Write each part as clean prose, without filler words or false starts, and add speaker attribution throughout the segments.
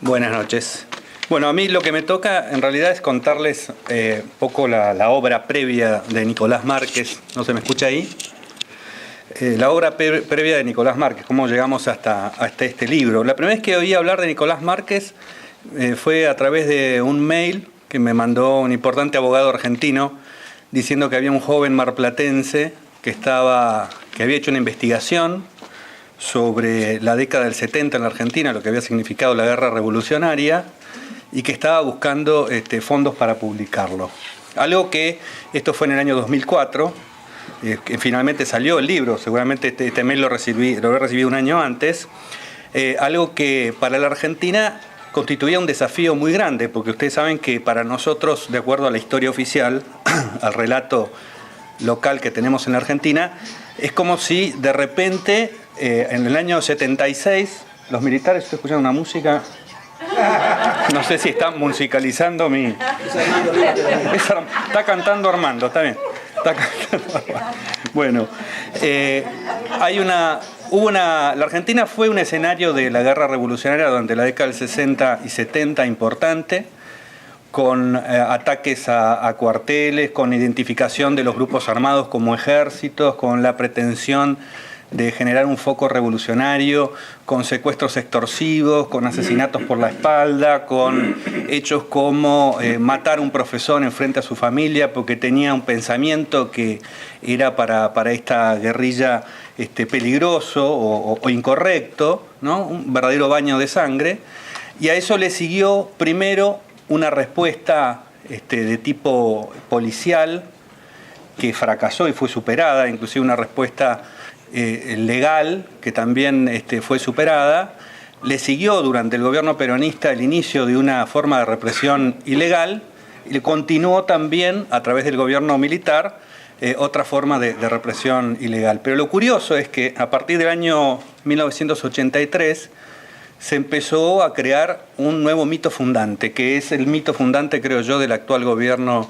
Speaker 1: Buenas noches. Bueno, a mí lo que me toca en realidad es contarles un poco la obra previa de Nicolás Márquez. ¿No se me escucha ahí? La obra previa de Nicolás Márquez, cómo llegamos hasta este libro. La primera vez que oí hablar de Nicolás Márquez fue a través de un mail que me mandó un importante abogado argentino diciendo que había un joven marplatense que había hecho una investigación sobre la década del 70 en la Argentina, lo que había significado la guerra revolucionaria, y que estaba buscando fondos para publicarlo. Algo que, esto fue en el año 2004, que finalmente salió el libro, seguramente este mail lo había recibido un año antes, algo que para la Argentina constituía un desafío muy grande, porque ustedes saben que para nosotros, de acuerdo a la historia oficial, al relato local que tenemos en la Argentina, es como si de repente, en el año 76, los militares, estoy escuchando una música, no sé si están musicalizando mi... Está cantando Armando, está bien. Está cantando Armando. Bueno, la Argentina fue un escenario de la guerra revolucionaria durante la década del 60 y 70 importante, con ataques a cuarteles, con identificación de los grupos armados como ejércitos, con la pretensión de generar un foco revolucionario, con secuestros extorsivos, con asesinatos por la espalda, con hechos como matar a un profesor enfrente a su familia porque tenía un pensamiento que era para esta guerrilla peligroso o incorrecto, ¿no? Un verdadero baño de sangre. Y a eso le siguió primero una respuesta de tipo policial que fracasó y fue superada, inclusive una respuesta legal que también fue superada. Le siguió durante el gobierno peronista el inicio de una forma de represión ilegal y le continuó también a través del gobierno militar otra forma de represión ilegal. Pero lo curioso es que a partir del año 1983 se empezó a crear un nuevo mito fundante, que es el mito fundante, creo yo, del actual gobierno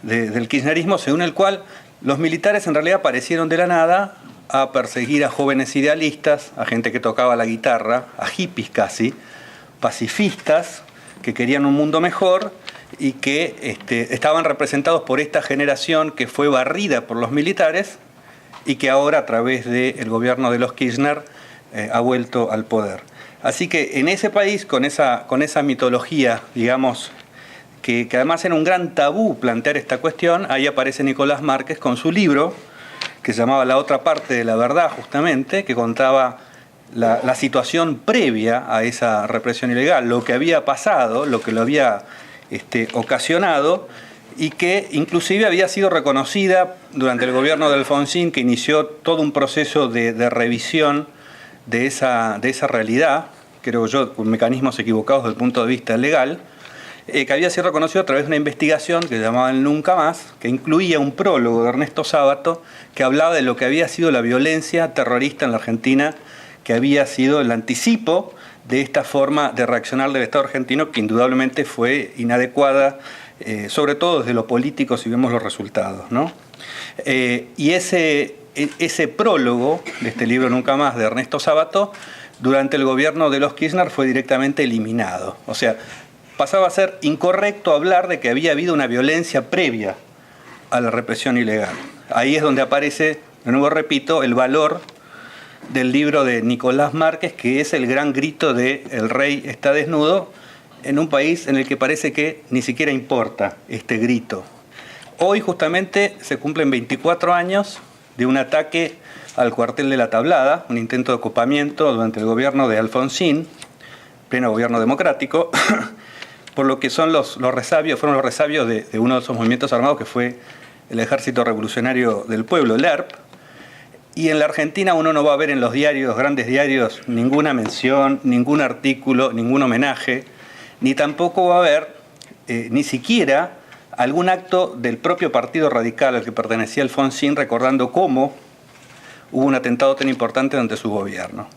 Speaker 1: del kirchnerismo, según el cual los militares en realidad aparecieron de la nada a perseguir a jóvenes idealistas, a gente que tocaba la guitarra, a hippies casi, pacifistas, que querían un mundo mejor y que estaban representados por esta generación que fue barrida por los militares y que ahora a través del gobierno de los Kirchner ha vuelto al poder. Así que en ese país, con esa mitología, digamos, que además era un gran tabú plantear esta cuestión, ahí aparece Nicolás Márquez con su libro, que se llamaba La otra parte de la verdad, justamente, que contaba la situación previa a esa represión ilegal, lo que había pasado, lo que lo había ocasionado, y que inclusive había sido reconocida durante el gobierno de Alfonsín, que inició todo un proceso de revisión de esa realidad, creo yo, con mecanismos equivocados desde el punto de vista legal, que había sido reconocido a través de una investigación que se llamaba El Nunca Más, que incluía un prólogo de Ernesto Sábato, que hablaba de lo que había sido la violencia terrorista en la Argentina, que había sido el anticipo de esta forma de reaccionar del Estado argentino, que indudablemente fue inadecuada, sobre todo desde lo político, si vemos los resultados, ¿no? Y ese prólogo de este libro Nunca Más de Ernesto Sábato, durante el gobierno de los Kirchner fue directamente eliminado. O sea, pasaba a ser incorrecto hablar de que había habido una violencia previa a la represión ilegal. Ahí es donde aparece, de nuevo repito, el valor del libro de Nicolás Márquez, que es el gran grito de El rey está desnudo, en un país en el que parece que ni siquiera importa este grito. Hoy justamente se cumplen 24 años de un ataque al cuartel de La Tablada, un intento de ocupamiento durante el gobierno de Alfonsín, pleno gobierno democrático, por lo que son fueron los resabios de uno de esos movimientos armados que fue el Ejército Revolucionario del Pueblo, el ERP. Y en la Argentina uno no va a ver en los diarios, grandes diarios, ninguna mención, ningún artículo, ningún homenaje, ni tampoco va a haber ni siquiera algún acto del propio Partido Radical al que pertenecía Alfonsín recordando cómo hubo un atentado tan importante durante su gobierno.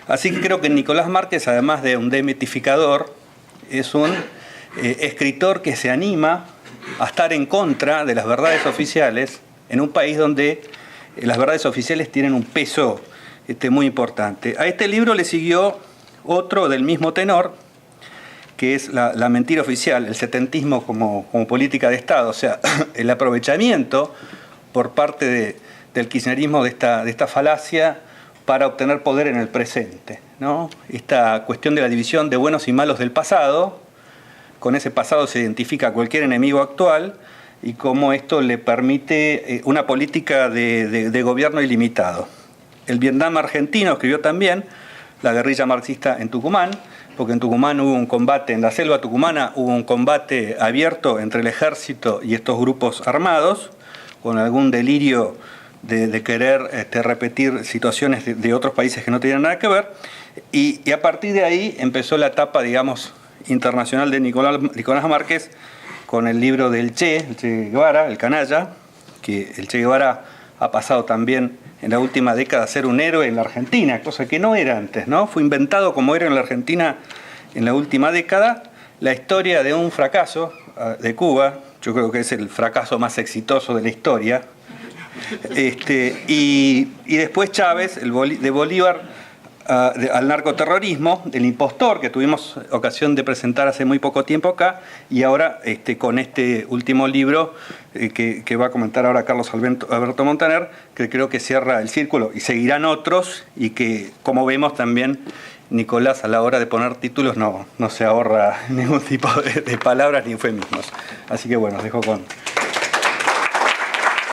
Speaker 1: Así que creo que Nicolás Márquez, además de un demitificador, es un escritor que se anima a estar en contra de las verdades oficiales en un país donde las verdades oficiales tienen un peso muy importante. A este libro le siguió otro del mismo tenor, que es la mentira oficial, el setentismo como política de Estado, o sea, el aprovechamiento por parte del kirchnerismo de esta falacia para obtener poder en el presente, ¿no? Esta cuestión de la división de buenos y malos del pasado, con ese pasado se identifica cualquier enemigo actual, y cómo esto le permite una política de gobierno ilimitado. El Vietnam argentino escribió también la guerrilla marxista en Tucumán, porque en Tucumán hubo un combate, en la selva tucumana hubo un combate abierto entre el ejército y estos grupos armados, con algún delirio de querer repetir situaciones de otros países que no tenían nada que ver, y a partir de ahí empezó la etapa, digamos, internacional de Nicolás Márquez, con el libro del el Che Guevara, el canalla, que el Che Guevara ha pasado también en la última década a ser un héroe en la Argentina, cosa que no era antes, ¿no? Fue inventado como héroe en la Argentina en la última década. La historia de un fracaso de Cuba, yo creo que es el fracaso más exitoso de la historia, y después Chávez, de Bolívar al narcoterrorismo, el impostor, que tuvimos ocasión de presentar hace muy poco tiempo acá, y ahora con este último libro que va a comentar ahora Carlos Alberto Montaner, que creo que cierra el círculo, y seguirán otros, y que, como vemos también, Nicolás a la hora de poner títulos no se ahorra ningún tipo de palabras ni eufemismos. Así que bueno, os dejo con